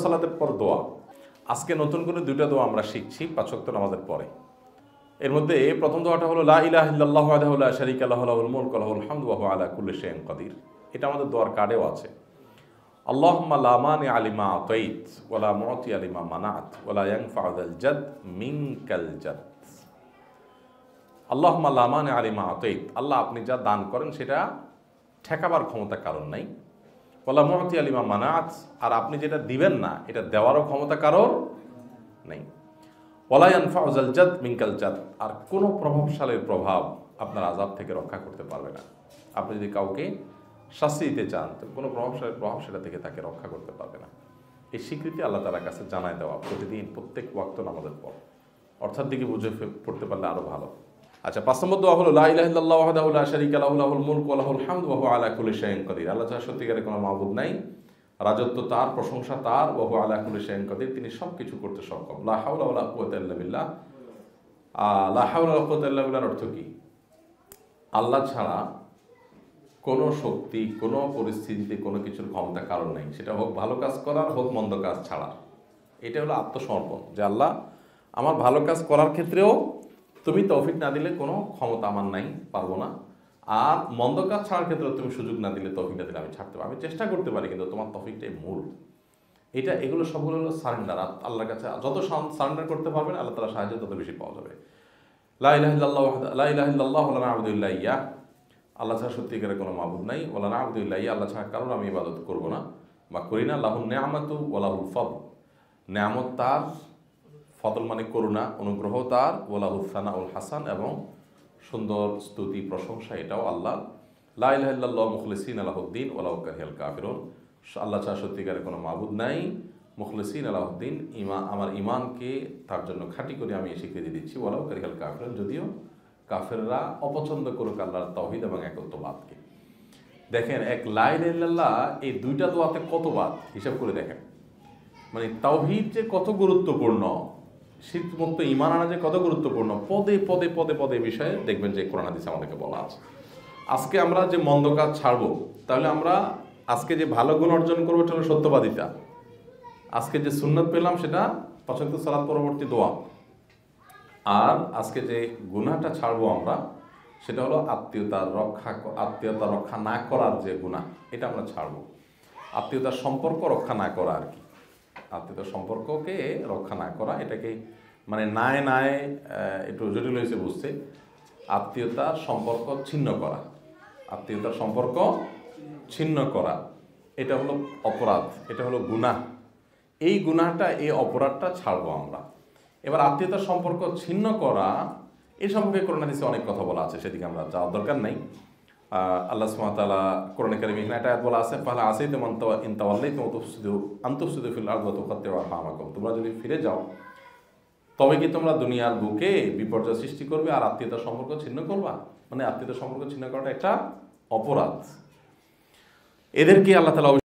সালাতের পর দোয়া। আজকে নতুন করে দুইটা দোয়া আমরা শিখছি 5 ওয়াক্ত নামাজের পরে। এর মধ্যে প্রথম দোয়াটা হলো লা ইলাহা ইল্লাল্লাহু ওয়াহদাহু লা শারীকা লাহু লাহুল মুলকু ওয়া লাহুল হামদু ওয়া হুয়া আলা কুল্লি শাইইন কাদির। এটা আমাদের দোয়ার কার্ডেও আছে। আল্লাহুম্মা লা মানিআ লিমা আতাইত ওয়া লা মু'তিয়া লিমা মানা'ত ওয়া লা ইয়ানফা'ু যাল জাদ মিনকাল জাদ। আল্লাহুম্মা লা মানিআ লিমা আতাইত, আল্লাহ আপনি যা দান করেন সেটা ঠেকাবার ক্ষমতা কারণ নাই। ওয়া লা মু'তিয়া লিমা মানা'ত, আর আপনি যেটা দিবেন না এটা দেওয়ারও ক্ষমতা কারোর নেই। ওয়া লা ইয়ানফা'ু যাল জাদ মিনকাল জাদ, আর কোনো প্রভাবশালীর প্রভাব আপনার আযাব থেকে রক্ষা করতে পারবে না। আপনি যদি কাউকে শাস্তি দিতে চান তো কোনো প্রভাবশালীর প্রভাব সেটা থেকে তাকে রক্ষা করতে পারবে না। এই স্বীকৃতি আল্লাহ তাআলার কাছে জানায় দেওয়া প্রতিদিন প্রত্যেক ওয়াক্ত নামাজের পর। অর্থাৎ দিকে বুঝে পড়তে পারলে আরও ভালো। আচ্ছা, 5 নম্বর দোয়া হলো লা ইলাহা ইল্লাল্লাহু ওয়াহদাহু লা শারীকা লাহু লাহুল মুলকু ওয়া লাহুল হামদু ওয়া হুয়া আলা কুল্লি শাইইন কাদির। আল্লাহ ছাড়া সত্যিকারের কোনো মাবুদ নাই, রাজত্ব তার, প্রশংসা তার, ওয়া হুয়া আলা কুল্লি শাইইন কাদির, তিনি সব কিছু করতে সক্ষম। লা হাওলা ওয়া লা কুওয়াতা ইল্লা বিল্লাহ। লা হাওলা ওয়া লা কুওয়াতা ইল্লা বিল্লাহর অর্থ কি? আল্লাহ ছাড়া কোনো শক্তি, কোনো পরিস্থিতিতে কোনো কিছুর ক্ষমতা কারণ নেই, সেটা হোক ভালো কাজ করার, হোক মন্দ কাজ ছাড়ার। এটা হলো আত্মসমর্পণ, যে আল্লাহ আমার ভালো কাজ করার ক্ষেত্রেও তুমি তৌফিক না দিলে কোনো ক্ষমতা আমার নাই, পারবো না। আর মন্দ কাজ ছাড়ার ক্ষেত্রেও তুমি সুযোগ না দিলে, তৌফিক না দিলে আমি ছাড়তে পারি। আমি চেষ্টা করতে পারি কিন্তু তোমার তৌফিকটাই মূল। এগুলো সবগুলো হলো সারেন্ডার। আল্লাহর কাছে যত সারেন্ডার করতে পারবেন আল্লাহ তাআলার সাহায্য তত বেশি পাওয়া যাবে। লা ইলাহা ইল্লাল্লাহু ওয়া লা না'বুদু ইল্লা ইয়্যাহ, আল্লাহ ছাড়া সত্যিকারের কোনো মাবুদ নাই। ওয়া লা না'বুদু ইল্লা ইয়্যাহ, আল্লাহ ছাড়া কারোর আমি ইবাদত করব না বা করি না। লাহুন নি'মাতু ওয়া লাহুল ফদল, নিয়ামত তার, ফদল মানে করুণা, অনুগ্রহ তার, ওয়া লাহুস সানাউল হাসান, এবং সুন্দর স্তুতি প্রশংসা এটাও আল্লাহ। লা ইলাহা ইল্লাল্লাহু মুখলিসিনা লাহুদ্দিন ওয়া লাউ কারিহাল কাফিরুন, আল্লাহ ছাড়া সত্যিকারের কোনো মাবুদ নাই, মুখলিসিনা লাহুদ্দিন, আমার ঈমানকে তার জন্য খাঁটি করে আমি স্বীকৃতি দিচ্ছি, ওয়া লাউ কারিহাল কাফিরুন, যদিও কাফেররা অপছন্দ করুক আল্লাহর তাওহীদ এবং একত্ববাদকে। দেখেন, এক লা ইলাহা ইল্লাল্লাহ এই দুইটা দোয়াতে কতবার হিসাব করে দেখেন। মানে তাওহীদ যে কত গুরুত্বপূর্ণ, শিরকমুক্ত ঈমান আনা যে কত গুরুত্বপূর্ণ, পদে পদে পদে পদে বিষয়ে দেখবেন যে কোরআন হাদিসে আমাদেরকে বলা আছে। আজকে আমরা যে মন্দ কাজ ছাড়বো, তাহলে আমরা আজকে যে ভালো গুণ অর্জন করবো সেটা হলো সত্যবাদিতা। আজকে যে সুন্নাত পেলাম সেটা 5 ওয়াক্ত সালাত পরবর্তী দোয়া। আর আজকে যে গুনাহটা ছাড়বো আমরা, সেটা হলো আত্মীয়তা রক্ষা না করার যে গুনাহ, এটা আমরা ছাড়বো। আত্মীয়তার সম্পর্ক রক্ষা না করা আর কি, আত্মীয়তার সম্পর্ককে রক্ষা না করা, এটাকে মানে নায় একটু জটিল হয়েছে বুঝতে। আত্মীয়তার সম্পর্ক ছিন্ন করা, আত্মীয়তার সম্পর্ক ছিন্ন করা, এটা হলো অপরাধ, এটা হলো গুনাহ। এই গুনাহটা, এই অপরাধটা ছাড়বো আমরা। এবার আত্মীয়তার সম্পর্ক ছিন্ন করা, এই সম্পর্কে কোরআন হাদিসে অনেক কথা বলা আছে, সেদিকে আমরা যাওয়ার দরকার নেই। আল্লাহ সুবহানাহু ওয়া তাআলা কোরআনে কারীমে এখানে একটা আয়াত বলা আছে, ফালা আসাইতুম ইন তাওয়াল্লাইতুম আন তুফসিদু ফিল আরদি ওয়া তুকাত্তিউ আরহামাকুম, তোমরা যদি ফিরে যাও তবে কি তোমরা দুনিয়ার বুকে বিপর্যয় সৃষ্টি করবে আর আত্মীয়তার সম্পর্ক ছিন্ন করবা? মানে আত্মীয়তার সম্পর্ক ছিন্ন করাটা একটা অপরাধ। এদেরকে আল্লাহ তাআলা